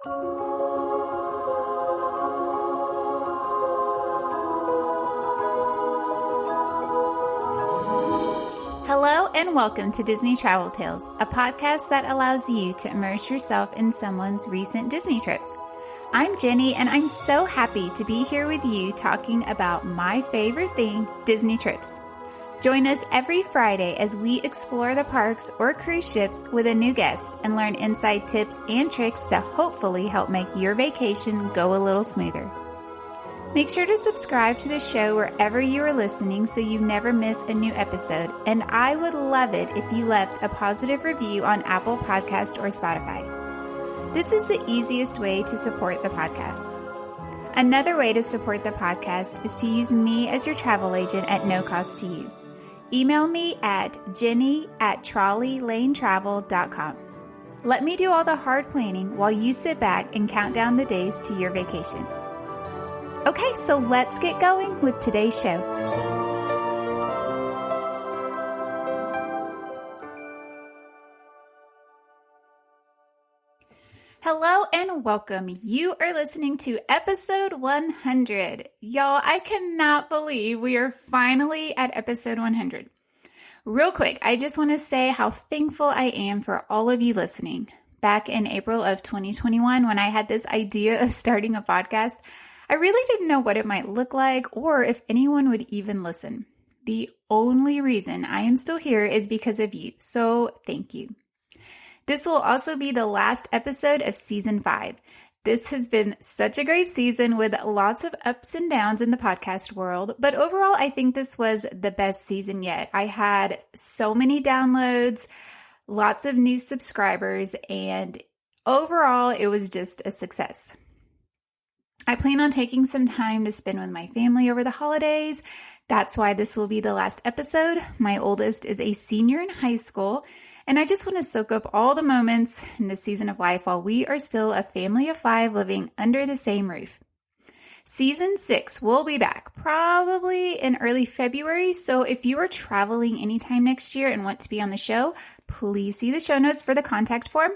Hello and welcome to Disney Travel Tales, a podcast that allows you to immerse yourself in someone's recent Disney trip. I'm Jenny, and I'm so happy to be here with you talking about my favorite thing, Disney trips. Join us every Friday as we explore the parks or cruise ships with a new guest and learn inside tips and tricks to hopefully help make your vacation go a little smoother. Make sure to subscribe to the show wherever you are listening so you never miss a new episode, and I would love it if you left a positive review on Apple Podcast or Spotify. This is the easiest way to support the podcast. Another way to support the podcast is to use me as your travel agent at no cost to you. Email me at jenny@trolleylanetravel.com. Let me do all the hard planning while you sit back and count down the days to your vacation. Okay, so let's get going with today's show. Hello and welcome. You are listening to episode 100. Y'all, I cannot believe we are finally at episode 100. Real quick, I just want to say how thankful I am for all of you listening. Back in April of 2021, when I had this idea of starting a podcast, I really didn't know what it might look like or if anyone would even listen. The only reason I am still here is because of you, so thank you. This will also be the last episode of season 5. This has been such a great season with lots of ups and downs in the podcast world, but overall I think this was the best season yet. I had so many downloads, lots of new subscribers, and overall it was just a success. I plan on taking some time to spend with my family over the holidays. That's why this will be the last episode. My oldest is a senior in high school, and I just want to soak up all the moments in this season of life while we are still a family of 5 living under the same roof. Season 6 will be back probably in early February, so if you are traveling anytime next year and want to be on the show, please see the show notes for the contact form.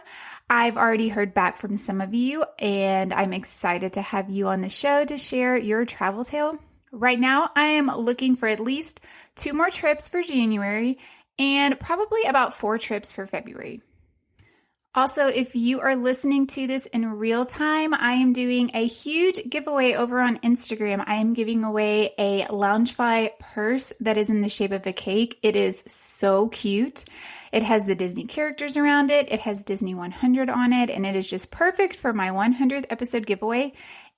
I've already heard back from some of you, and I'm excited to have you on the show to share your travel tale. Right now, I am looking for at least 2 more trips for January and probably about 4 trips for February. Also, if you are listening to this in real time, I am doing a huge giveaway over on Instagram. I am giving away a Loungefly purse that is in the shape of a cake. It is so cute. It has the Disney characters around it. It has Disney 100 on it, and it is just perfect for my 100th episode giveaway.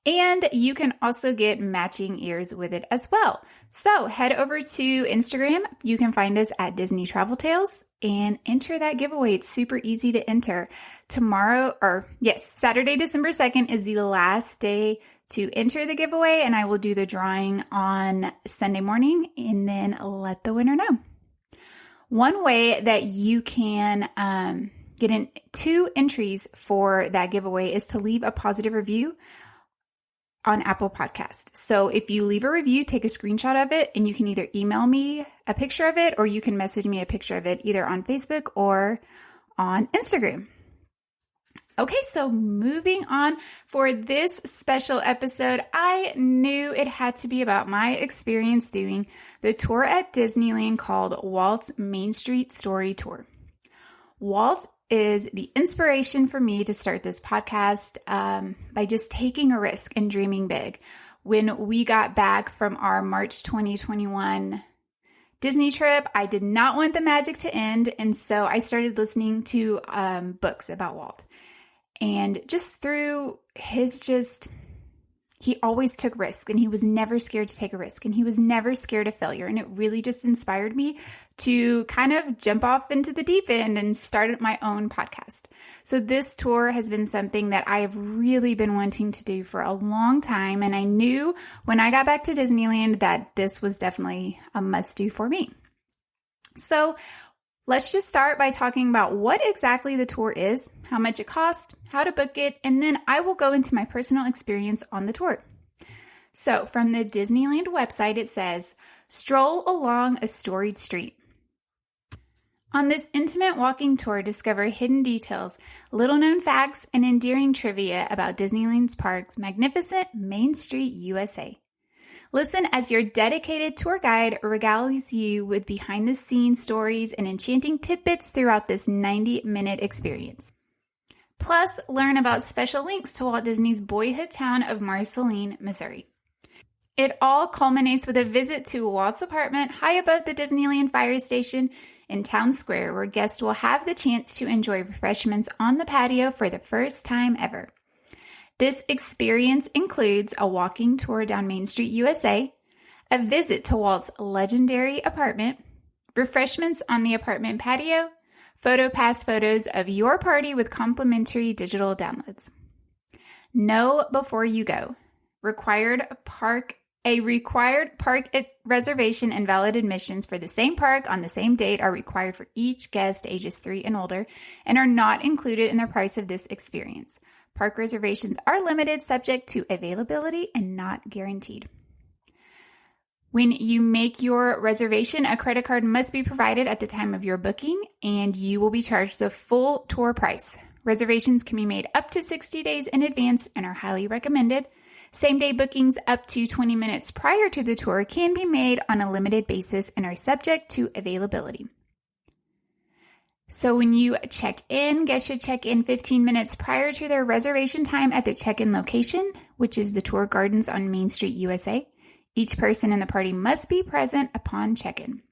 And you can also get matching ears with it as well. So head over to Instagram. You can find us at Disney Travel Tales and enter that giveaway. It's super easy to enter. Saturday, December 2nd is the last day to enter the giveaway, and I will do the drawing on Sunday morning and then let the winner know. One way that you can get in 2 entries for that giveaway is to leave a positive review on Apple Podcast. So if you leave a review, take a screenshot of it, and you can either email me a picture of it or you can message me a picture of it either on Facebook or on Instagram. Okay, so moving on for this special episode, I knew it had to be about my experience doing the tour at Disneyland called Walt's Main Street Story Tour. Walt is the inspiration for me to start this podcast by just taking a risk and dreaming big. When we got back from our March 2021 Disney trip, I did not want the magic to end, and so I started listening to books about Walt. And just through he always took risks, and he was never scared to take a risk, and he was never scared of failure. And it really just inspired me to kind of jump off into the deep end and start my own podcast. So this tour has been something that I have really been wanting to do for a long time. And I knew when I got back to Disneyland that this was definitely a must-do for me. So let's just start by talking about what exactly the tour is, how much it costs, how to book it, and then I will go into my personal experience on the tour. So from the Disneyland website, it says, stroll along a storied street. On this intimate walking tour, discover hidden details, little-known facts, and endearing trivia about Disneyland Park's magnificent Main Street, USA. Listen as your dedicated tour guide regales you with behind-the-scenes stories and enchanting tidbits throughout this 90-minute experience. Plus, learn about special links to Walt Disney's boyhood town of Marceline, Missouri. It all culminates with a visit to Walt's apartment high above the Disneyland Fire Station in Town Square, where guests will have the chance to enjoy refreshments on the patio for the first time ever. This experience includes a walking tour down Main Street, USA, a visit to Walt's legendary apartment, refreshments on the apartment patio, PhotoPass photos of your party with complimentary digital downloads. Know before you go. A required park reservation and valid admissions for the same park on the same date are required for each guest ages 3 and older and are not included in the price of this experience. Park reservations are limited, subject to availability, and not guaranteed. When you make your reservation, a credit card must be provided at the time of your booking, and you will be charged the full tour price. Reservations can be made up to 60 days in advance and are highly recommended. Same-day bookings up to 20 minutes prior to the tour can be made on a limited basis and are subject to availability. So when you check in, guests should check in 15 minutes prior to their reservation time at the check-in location, which is the Tour Gardens on Main Street, USA. Each person in the party must be present upon check-in.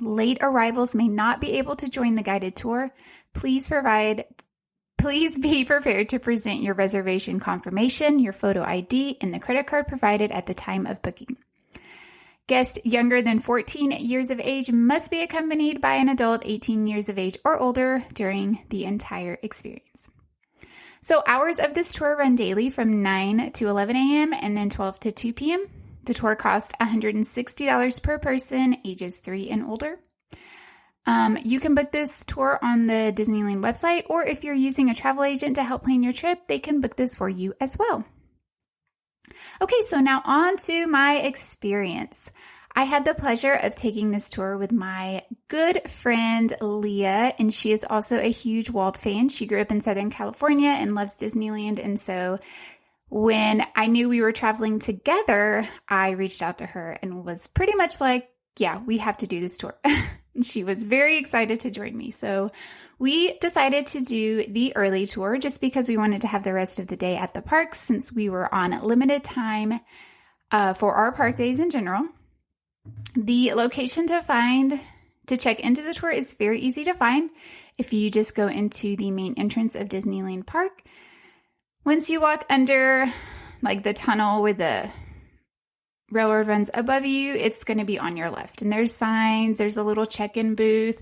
Late arrivals may not be able to join the guided tour. Please be prepared to present your reservation confirmation, your photo ID, and the credit card provided at the time of booking. Guests younger than 14 years of age must be accompanied by an adult 18 years of age or older during the entire experience. So hours of this tour run daily from 9 to 11 a.m. and then 12 to 2 p.m. The tour costs $160 per person, ages 3 and older. You can book this tour on the Disneyland website, or if you're using a travel agent to help plan your trip, they can book this for you as well. Okay, so now on to my experience. I had the pleasure of taking this tour with my good friend Leah, and she is also a huge Walt fan. She grew up in Southern California and loves Disneyland, and so when I knew we were traveling together, I reached out to her and was pretty much like, yeah, we have to do this tour. And she was very excited to join me. So we decided to do the early tour just because we wanted to have the rest of the day at the parks since we were on limited time for our park days in general. The location to check into the tour is very easy to find if you just go into the main entrance of Disneyland Park. Once you walk under like the tunnel with the railroad runs above you, it's going to be on your left. And there's signs, there's a little check-in booth.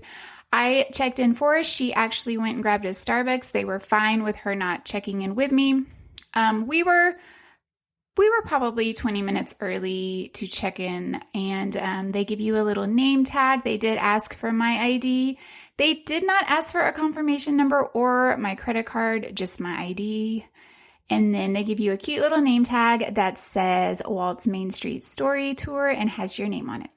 I checked in for her. She actually went and grabbed a Starbucks. They were fine with her not checking in with me. We were probably 20 minutes early to check in, and they give you a little name tag. They did ask for my ID. They did not ask for a confirmation number or my credit card, just my ID. And then they give you a cute little name tag that says Walt's Main Street Story Tour and has your name on it.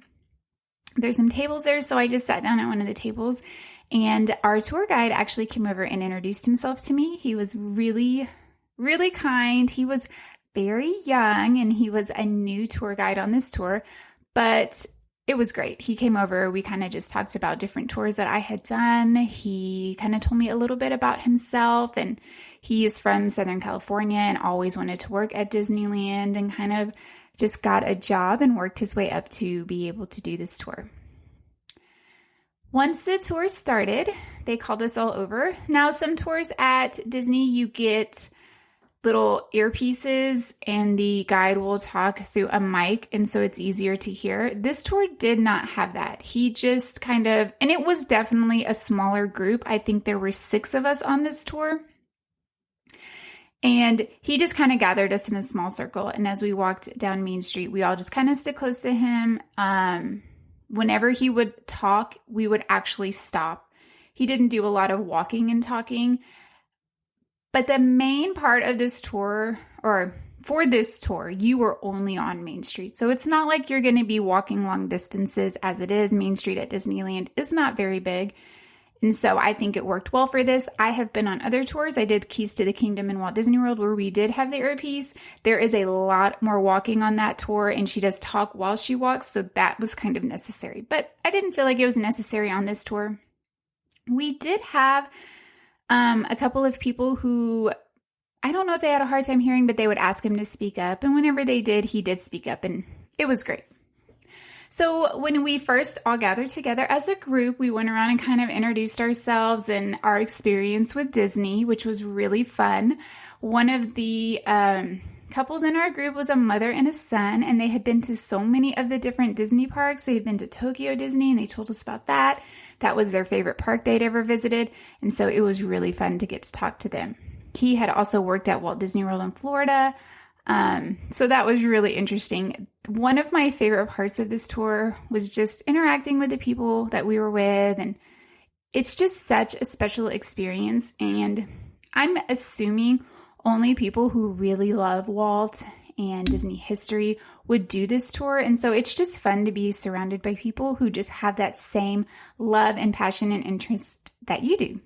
There's some tables there, so I just sat down at one of the tables, and our tour guide actually came over and introduced himself to me. He was really, really kind. He was very young, and he was a new tour guide on this tour, but it was great. He came over. We kind of just talked about different tours that I had done. He kind of told me a little bit about himself, and he is from Southern California and always wanted to work at Disneyland and kind of just got a job and worked his way up to be able to do this tour. Once the tour started, they called us all over. Now, some tours at Disney, you get little earpieces and the guide will talk through a mic, and so it's easier to hear. This tour did not have that. He just kind of, and it was definitely a smaller group. I think there were 6 of us on this tour. And he just kind of gathered us in a small circle. And as we walked down Main Street, we all just kind of stood close to him. Whenever he would talk, we would actually stop. He didn't do a lot of walking and talking. But the main part of this tour, or for this tour, you were only on Main Street. So it's not like you're going to be walking long distances as it is. Main Street at Disneyland is not very big. And so I think it worked well for this. I have been on other tours. I did Keys to the Kingdom in Walt Disney World where we did have the earpiece. There is a lot more walking on that tour, and she does talk while she walks. So that was kind of necessary. But I didn't feel like it was necessary on this tour. We did have a couple of people who, I don't know if they had a hard time hearing, but they would ask him to speak up. And whenever they did, he did speak up, and it was great. So when we first all gathered together as a group, we went around and kind of introduced ourselves and our experience with Disney, which was really fun. One of the couples in our group was a mother and a son, and they had been to so many of the different Disney parks. They had been to Tokyo Disney, and they told us about that. That was their favorite park they'd ever visited, and so it was really fun to get to talk to them. He had also worked at Walt Disney World in Florida, so that was really interesting. One of my favorite parts of this tour was just interacting with the people that we were with, and it's just such a special experience, and I'm assuming only people who really love Walt and Disney history would do this tour, and so it's just fun to be surrounded by people who just have that same love and passion and interest that you do.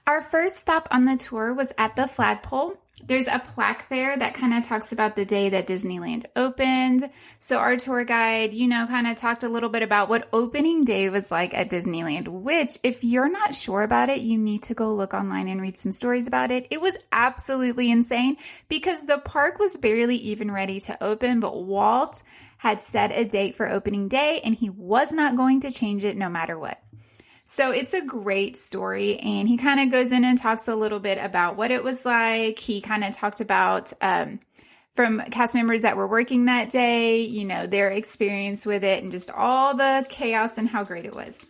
Our first stop on the tour was at the flagpole. There's a plaque there that kind of talks about the day that Disneyland opened. So our tour guide, kind of talked a little bit about what opening day was like at Disneyland, which if you're not sure about it, you need to go look online and read some stories about it. It was absolutely insane because the park was barely even ready to open, but Walt had set a date for opening day and he was not going to change it no matter what. So it's a great story, and he kind of goes in and talks a little bit about what it was like. He kind of talked about from cast members that were working that day, their experience with it and just all the chaos and how great it was.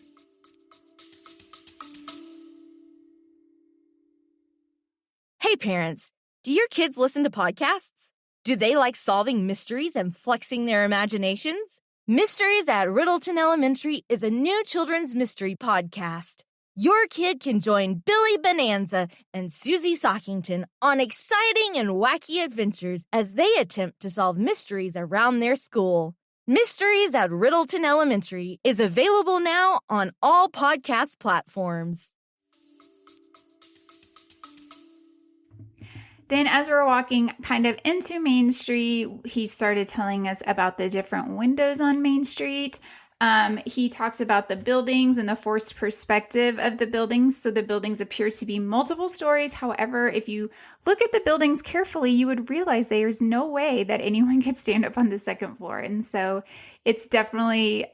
Hey parents, do your kids listen to podcasts? Do they like solving mysteries and flexing their imaginations? Mysteries at Riddleton Elementary is a new children's mystery podcast. Your kid can join Billy Bonanza and Susie Sockington on exciting and wacky adventures as they attempt to solve mysteries around their school. Mysteries at Riddleton Elementary is available now on all podcast platforms. Then as we're walking kind of into Main Street, he started telling us about the different windows on Main Street. He talks about the buildings and the forced perspective of the buildings. So the buildings appear to be multiple stories. However, if you look at the buildings carefully, you would realize there's no way that anyone could stand up on the second floor. And so it's definitely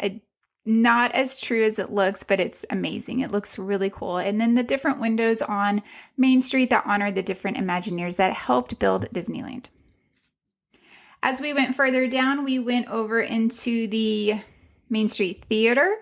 not as true as it looks, but it's amazing. It looks really cool. And then the different windows on Main Street that honor the different Imagineers that helped build Disneyland. As we went further down, we went over into the Main Street Theater,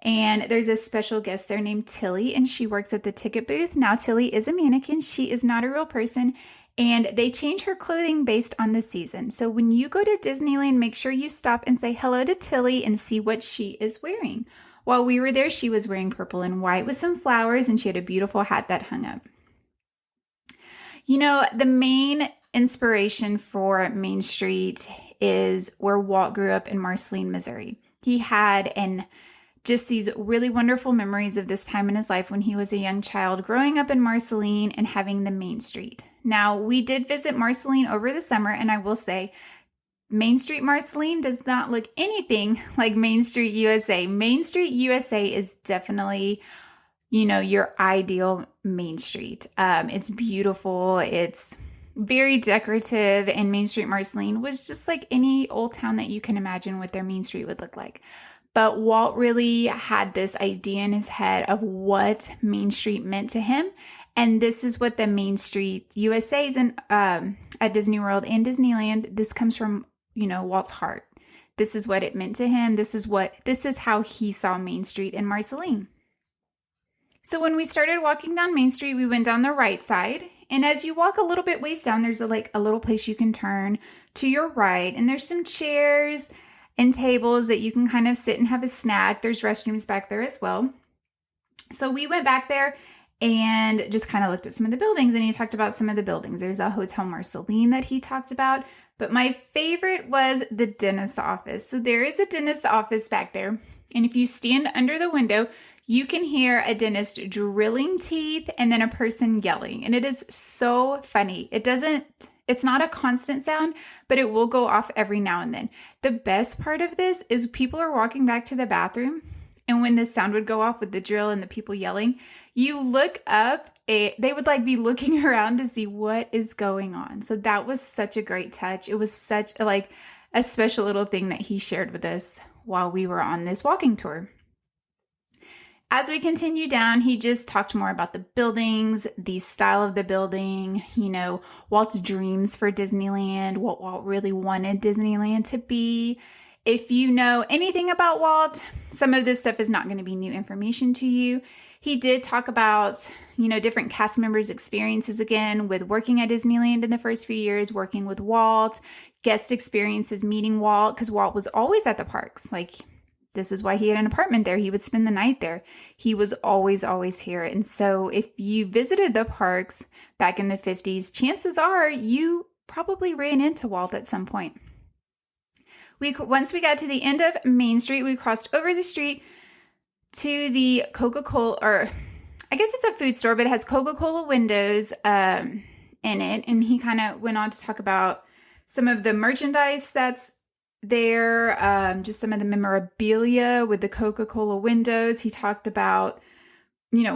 and there's a special guest there named Tilly, and she works at the ticket booth. Now, Tilly is a mannequin. She is not a real person, and they change her clothing based on the season. So when you go to Disneyland, make sure you stop and say hello to Tilly and see what she is wearing. While we were there, she was wearing purple and white with some flowers, and she had a beautiful hat that hung up. The main inspiration for Main Street is where Walt grew up in Marceline, Missouri. He had just these really wonderful memories of this time in his life when he was a young child, growing up in Marceline and having the Main Street. Now, we did visit Marceline over the summer, and I will say Main Street Marceline does not look anything like Main Street USA. Main Street USA is definitely, your ideal Main Street. It's beautiful. It's very decorative, and Main Street Marceline was just like any old town that you can imagine what their Main Street would look like. But Walt really had this idea in his head of what Main Street meant to him. And this is what the Main Street USA's and at Disney World and Disneyland, this comes from, Walt's heart. This is what it meant to him. This is how he saw Main Street in Marceline. So when we started walking down Main Street, we went down the right side. And as you walk a little bit ways down, there's a little place you can turn to your right. And there's some chairs and tables that you can kind of sit and have a snack. There's restrooms back there as well. So we went back there, and just kind of looked at some of the buildings, and he talked about some of the buildings. There's a Hotel Marceline that he talked about, but my favorite was the dentist office. So there is a dentist office back there, and if you stand under the window, you can hear a dentist drilling teeth and then a person yelling, and it is so funny. It's not a constant sound, but it will go off every now and then. The best part of this is people are walking back to the bathroom, and when the sound would go off with the drill and the people yelling, you look up, they would like be looking around to see what is going on. So that was such a great touch. It was such a special little thing that he shared with us while we were on this walking tour. As we continue down, he just talked more about the buildings, the style of the building, Walt's dreams for Disneyland, what Walt really wanted Disneyland to be. If you know anything about Walt, some of this stuff is not going to be new information to you. He did talk about, different cast members' experiences again with working at Disneyland in the first few years, working with Walt, guest experiences meeting Walt, because Walt was always at the parks. This is why he had an apartment there. He would spend the night there. He was always here. And so if you visited the parks back in the 50s, chances are you probably ran into Walt at some point. Once we got to the end of Main Street, we crossed over the street to the Coca-Cola, or I guess it's a food store, but it has Coca-Cola windows in it. And he kind of went on to talk about some of the merchandise that's there, just some of the memorabilia with the Coca-Cola windows. He talked about,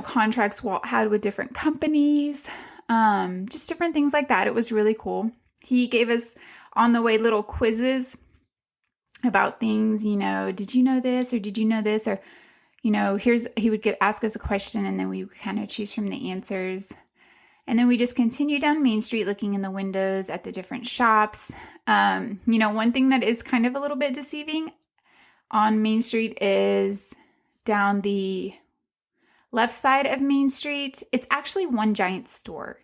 contracts Walt had with different companies, just different things like that. It was really cool. He gave us on the way little quizzes about things, did you know this, or did you know this, or, he would ask us a question, and then we would kind of choose from the answers. And then we just continued down Main Street looking in the windows at the different shops. One thing that is kind of a little bit deceiving on Main Street is down the left side of Main Street. It's actually one giant store,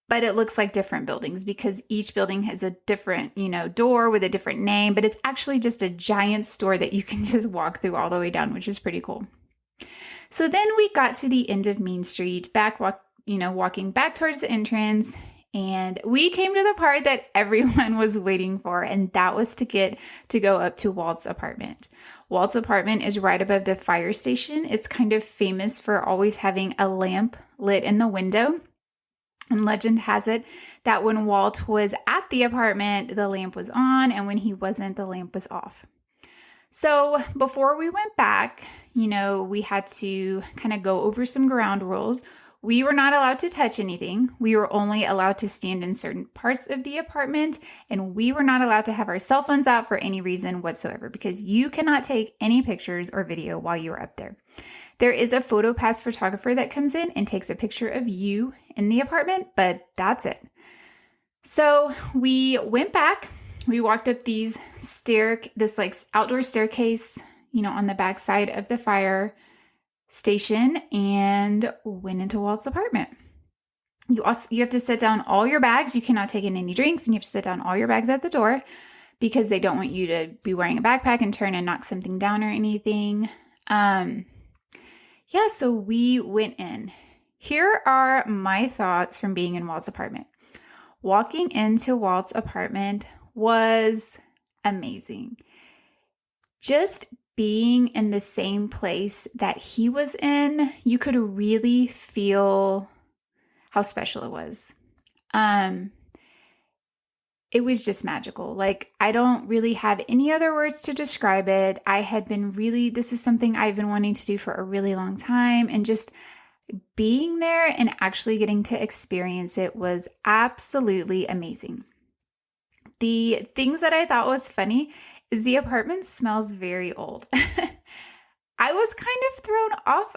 but it looks like different buildings because each building has a different, door with a different name, but it's actually just a giant store that you can just walk through all the way down, which is pretty cool. So then we got to the end of Main Street, walking back towards the entrance, and we came to the part that everyone was waiting for, and that was to go up to Walt's apartment. Walt's apartment is right above the fire station. It's kind of famous for always having a lamp lit in the window. And legend has it that when Walt was at the apartment, the lamp was on, and when he wasn't, the lamp was off. So before we went back, we had to kind of go over some ground rules. We were not allowed to touch anything. We were only allowed to stand in certain parts of the apartment, and we were not allowed to have our cell phones out for any reason whatsoever, because you cannot take any pictures or video while you are up there. There is a PhotoPass photographer that comes in and takes a picture of you in the apartment, but that's it. So we went back. We walked up this outdoor staircase, on the back side of the fire station, and went into Walt's apartment. You have to set down all your bags. You cannot take in any drinks, and you have to set down all your bags at the door because they don't want you to be wearing a backpack and turn and knock something down or anything. So we went in. Here are my thoughts from being in Walt's apartment. Walking into Walt's apartment was amazing. Just being in the same place that he was in, you could really feel how special it was. It was just magical. I don't really have any other words to describe it. This is something I've been wanting to do for a really long time, and just being there and actually getting to experience it was absolutely amazing. The things that I thought was funny is the apartment smells very old. I was kind of thrown off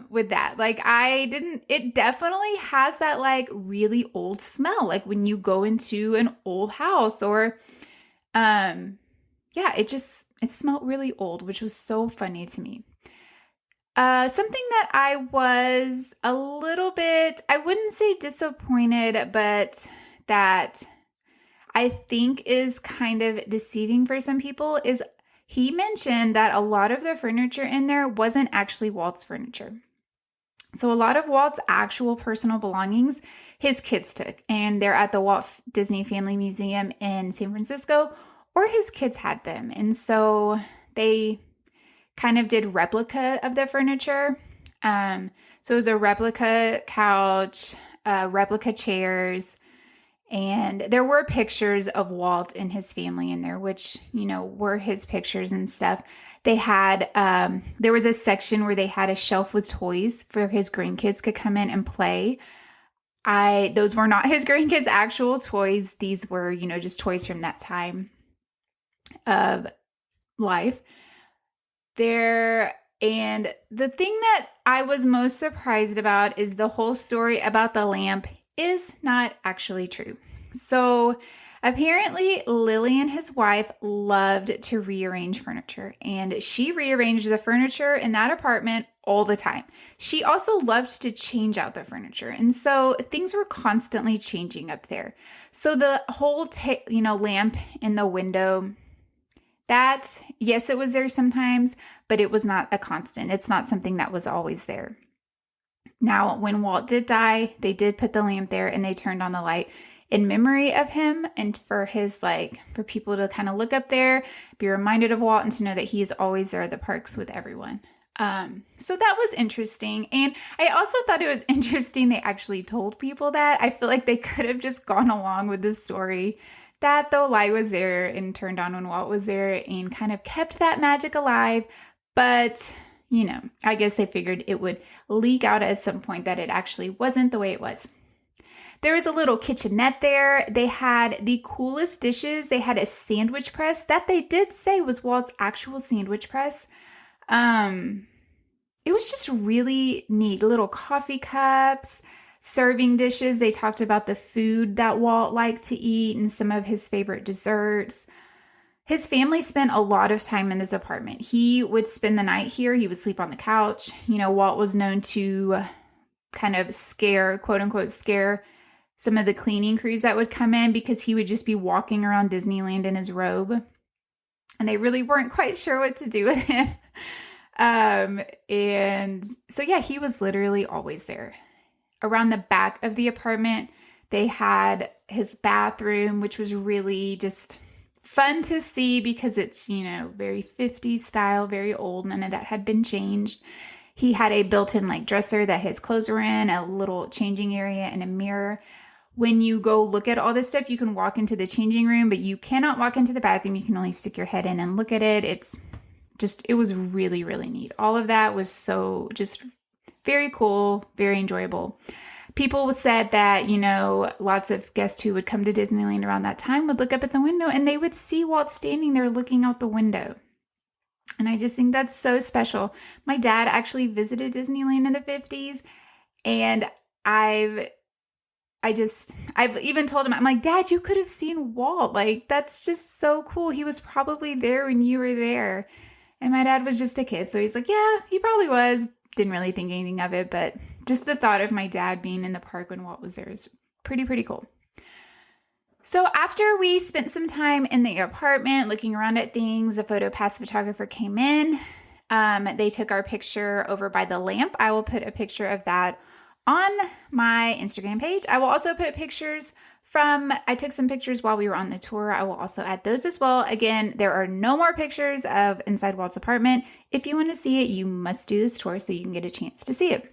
with that. It definitely has that really old smell. Like when you go into an old house or, it smelled really old, which was so funny to me. Something that I was a little bit, I wouldn't say disappointed, but that I think is kind of deceiving for some people is he mentioned that a lot of the furniture in there wasn't actually Walt's furniture. So a lot of Walt's actual personal belongings, his kids took, and they're at the Walt Disney Family Museum in San Francisco, or his kids had them. And so they kind of did replica of the furniture. So it was a replica couch, replica chairs, and there were pictures of Walt and his family in there, which, were his pictures and stuff. They had, there was a section where they had a shelf with toys for his grandkids could come in and play. Those were not his grandkids' actual toys. These were, just toys from that time of life. And the thing that I was most surprised about is the whole story about the lamp is not actually true. So apparently Lily and his wife loved to rearrange furniture, and she rearranged the furniture in that apartment all the time. She also loved to change out the furniture, and so things were constantly changing up there. So the whole lamp in the window, that, yes, it was there sometimes, but it was not a constant. It's not something that was always there. Now, when Walt did die, they did put the lamp there and they turned on the light in memory of him and for his, for people to kind of look up there, be reminded of Walt, and to know that he is always there at the parks with everyone. So that was interesting. And I also thought it was interesting they actually told people that. I feel like they could have just gone along with the story that the light was there and turned on when Walt was there and kind of kept that magic alive. But, I guess they figured it would leak out at some point that it actually wasn't the way it was. There was a little kitchenette there. They had the coolest dishes. They had a sandwich press that they did say was Walt's actual sandwich press. It was just really neat. Little coffee cups, serving dishes. They talked about the food that Walt liked to eat and some of his favorite desserts. His family spent a lot of time in this apartment. He would spend the night here. He would sleep on the couch. Walt was known to kind of quote unquote, scare some of the cleaning crews that would come in, because he would just be walking around Disneyland in his robe. And they really weren't quite sure what to do with him. And so, yeah, he was literally always there. Around the back of the apartment, they had his bathroom, which was really just fun to see because it's, very 50s style, very old. None of that had been changed. He had a built-in dresser that his clothes were in, a little changing area, and a mirror. When you go look at all this stuff, you can walk into the changing room, but you cannot walk into the bathroom. You can only stick your head in and look at it. It was really, really neat. All of that was so just very cool, very enjoyable. People said that, lots of guests who would come to Disneyland around that time would look up at the window and they would see Walt standing there looking out the window. And I just think that's so special. My dad actually visited Disneyland in the 50s, and I've even told him, I'm like, Dad, you could have seen Walt. That's just so cool. He was probably there when you were there. And my dad was just a kid. So he's like, yeah, he probably was. Didn't really think anything of it. But just the thought of my dad being in the park when Walt was there is pretty, pretty cool. So after we spent some time in the apartment looking around at things, the PhotoPass photographer came in. They took our picture over by the lamp. I will put a picture of that on my Instagram page. I will also put pictures I took some pictures while we were on the tour. I will also add those as well. Again, there are no more pictures of inside Walt's apartment. If you want to see it, you must do this tour so you can get a chance to see it.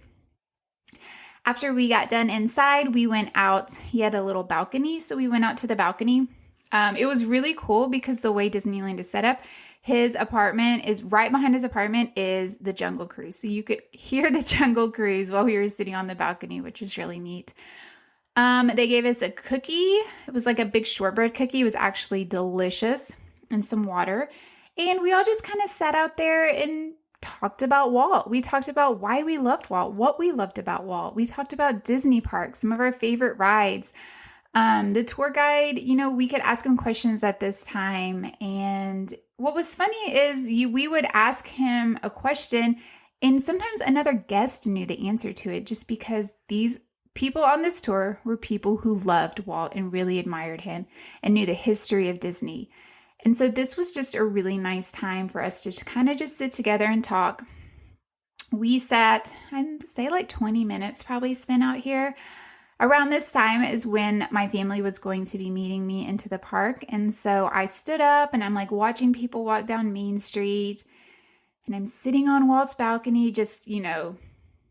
After we got done inside, we went out. He had a little balcony, so we went out to the balcony. It was really cool because the way Disneyland is set up, his apartment is right behind his apartment is the Jungle Cruise. So you could hear the Jungle Cruise while we were sitting on the balcony, which was really neat. They gave us a cookie. It was like a big shortbread cookie. It was actually delicious, and some water. And we all just kind of sat out there and talked about Walt. We talked about why we loved Walt, what we loved about Walt. We talked about Disney parks, some of our favorite rides. The tour guide, we could ask him questions at this time. And what was funny is we would ask him a question, and sometimes another guest knew the answer to it, just because these people on this tour were people who loved Walt and really admired him and knew the history of Disney. And so this was just a really nice time for us to kind of just sit together and talk. We sat, I'd say like 20 minutes probably spent out here. Around this time is when my family was going to be meeting me into the park. And so I stood up and I'm like watching people walk down Main Street. And I'm sitting on Walt's balcony, just,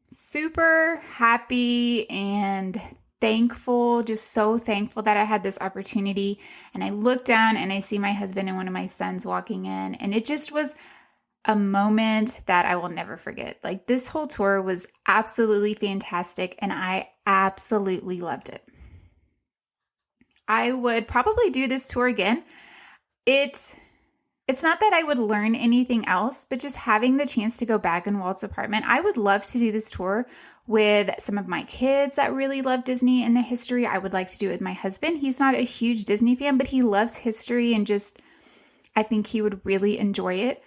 super happy and thankful, just so thankful that I had this opportunity. And I look down and I see my husband and one of my sons walking in. And it just was a moment that I will never forget. Like, this whole tour was absolutely fantastic and I absolutely loved it. I would probably do this tour again. It's not that I would learn anything else, but just having the chance to go back in Walt's apartment. I would love to do this tour with some of my kids that really love Disney and the history. I would like to do it with my husband. He's not a huge Disney fan, but he loves history and I think he would really enjoy it.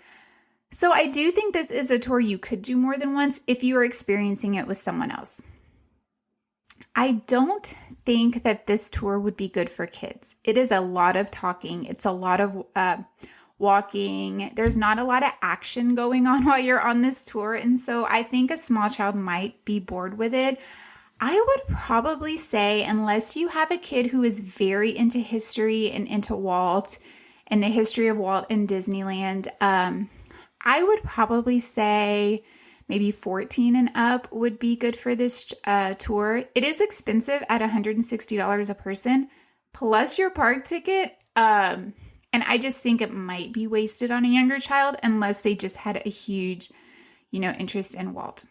So I do think this is a tour you could do more than once if you are experiencing it with someone else. I don't think that this tour would be good for kids. It is a lot of talking. It's a lot of walking. There's not a lot of action going on while you're on this tour. And so I think a small child might be bored with it. I would probably say, unless you have a kid who is very into history and into Walt and the history of Walt and Disneyland, I would probably say maybe 14 and up would be good for this tour. It is expensive at $160 a person, plus your park ticket. And I just think it might be wasted on a younger child unless they just had a huge, interest in Walt.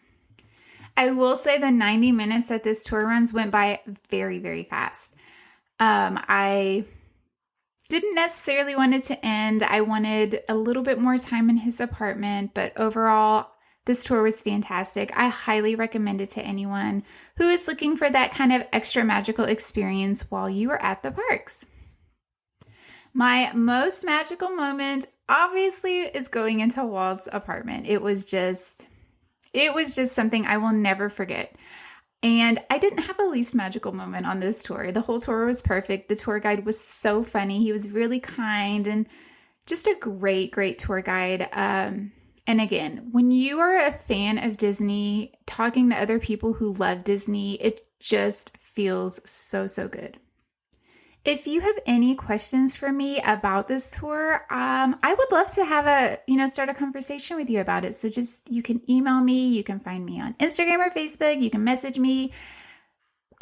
I will say the 90 minutes that this tour runs went by very, very fast. I didn't necessarily want it to end. I wanted a little bit more time in his apartment, but overall, this tour was fantastic. I highly recommend it to anyone who is looking for that kind of extra magical experience while you are at the parks. My most magical moment, obviously, is going into Walt's apartment. It was just something I will never forget. And I didn't have a least magical moment on this tour. The whole tour was perfect. The tour guide was so funny. He was really kind and just a great, great tour guide. And again, when you are a fan of Disney, talking to other people who love Disney, it just feels so, so good. If you have any questions for me about this tour, I would love to start a conversation with you about it. So you can email me, you can find me on Instagram or Facebook, you can message me.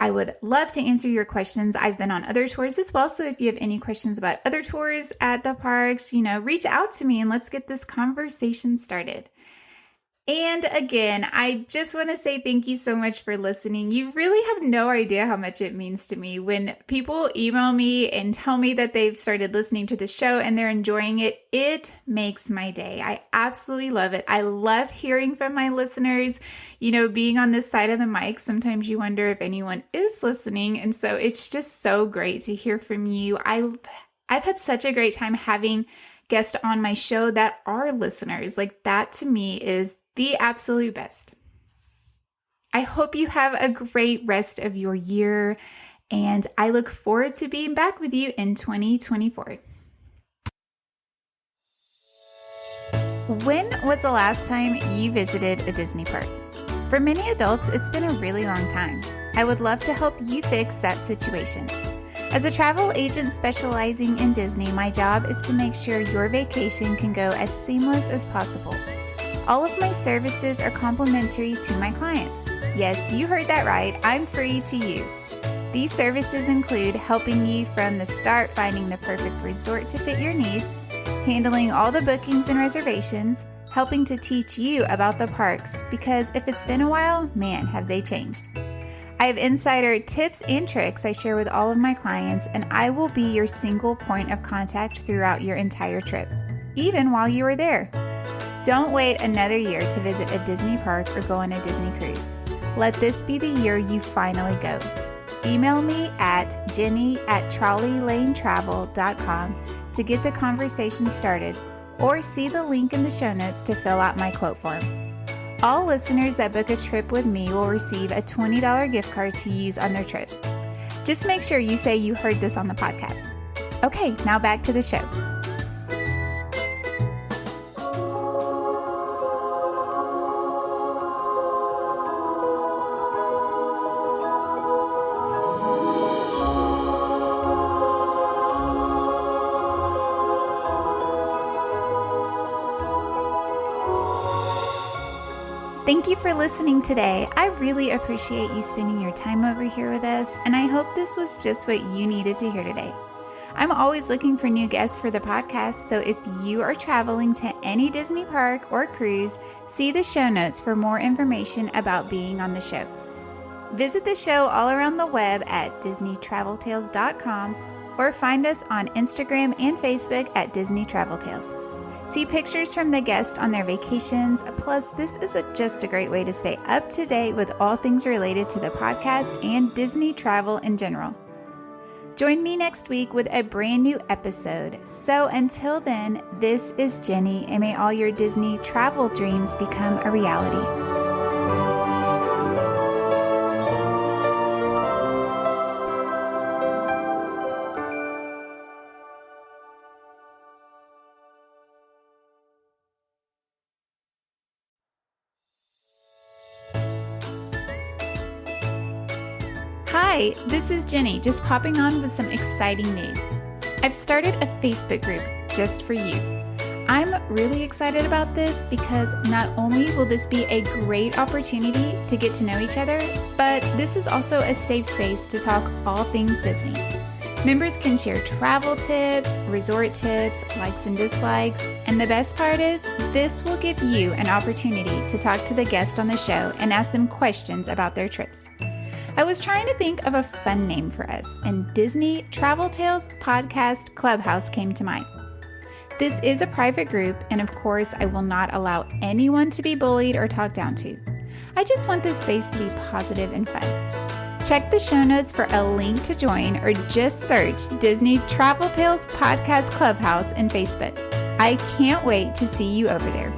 I would love to answer your questions. I've been on other tours as well. So if you have any questions about other tours at the parks, reach out to me and let's get this conversation started. And again, I just want to say thank you so much for listening. You really have no idea how much it means to me when people email me and tell me that they've started listening to the show and they're enjoying it. It makes my day. I absolutely love it. I love hearing from my listeners. Being on this side of the mic, sometimes you wonder if anyone is listening. And so it's just so great to hear from you. I've had such a great time having guests on my show that are listeners. Like, that to me is the absolute best. I hope you have a great rest of your year, and I look forward to being back with you in 2024. When was the last time you visited a Disney park? For many adults, it's been a really long time. I would love to help you fix that situation. As a travel agent specializing in Disney, my job is to make sure your vacation can go as seamless as possible. All of my services are complimentary to my clients. Yes, you heard that right. I'm free to you. These services include helping you from the start finding the perfect resort to fit your needs, handling all the bookings and reservations, helping to teach you about the parks, because if it's been a while, man, have they changed. I have insider tips and tricks I share with all of my clients, and I will be your single point of contact throughout your entire trip, even while you are there. Don't wait another year to visit a Disney park or go on a Disney cruise. Let this be the year you finally go. Email me at jenny@trolleylanetravel.com to get the conversation started, or see the link in the show notes to fill out my quote form. All listeners that book a trip with me will receive a $20 gift card to use on their trip. Just make sure you say you heard this on the podcast. Okay, now back to the show. Thank you for listening today. I really appreciate you spending your time over here with us, and I hope this was just what you needed to hear today. I'm always looking for new guests for the podcast, so if you are traveling to any Disney park or cruise, see the show notes for more information about being on the show. Visit the show all around the web at DisneyTravelTales.com or find us on Instagram and Facebook at Disney Travel Tales. See pictures from the guests on their vacations. Plus, this is just a great way to stay up to date with all things related to the podcast and Disney travel in general. Join me next week with a brand new episode. So until then, this is Jenny, and may all your Disney travel dreams become a reality. Hi, this is Jenny, just popping on with some exciting news. I've started a Facebook group just for you. I'm really excited about this because not only will this be a great opportunity to get to know each other, but this is also a safe space to talk all things Disney. Members can share travel tips, resort tips, likes and dislikes, and the best part is this will give you an opportunity to talk to the guest on the show and ask them questions about their trips. I was trying to think of a fun name for us, and Disney Travel Tales Podcast Clubhouse came to mind. This is a private group, and of course, I will not allow anyone to be bullied or talked down to. I just want this space to be positive and fun. Check the show notes for a link to join, or just search Disney Travel Tales Podcast Clubhouse in Facebook. I can't wait to see you over there.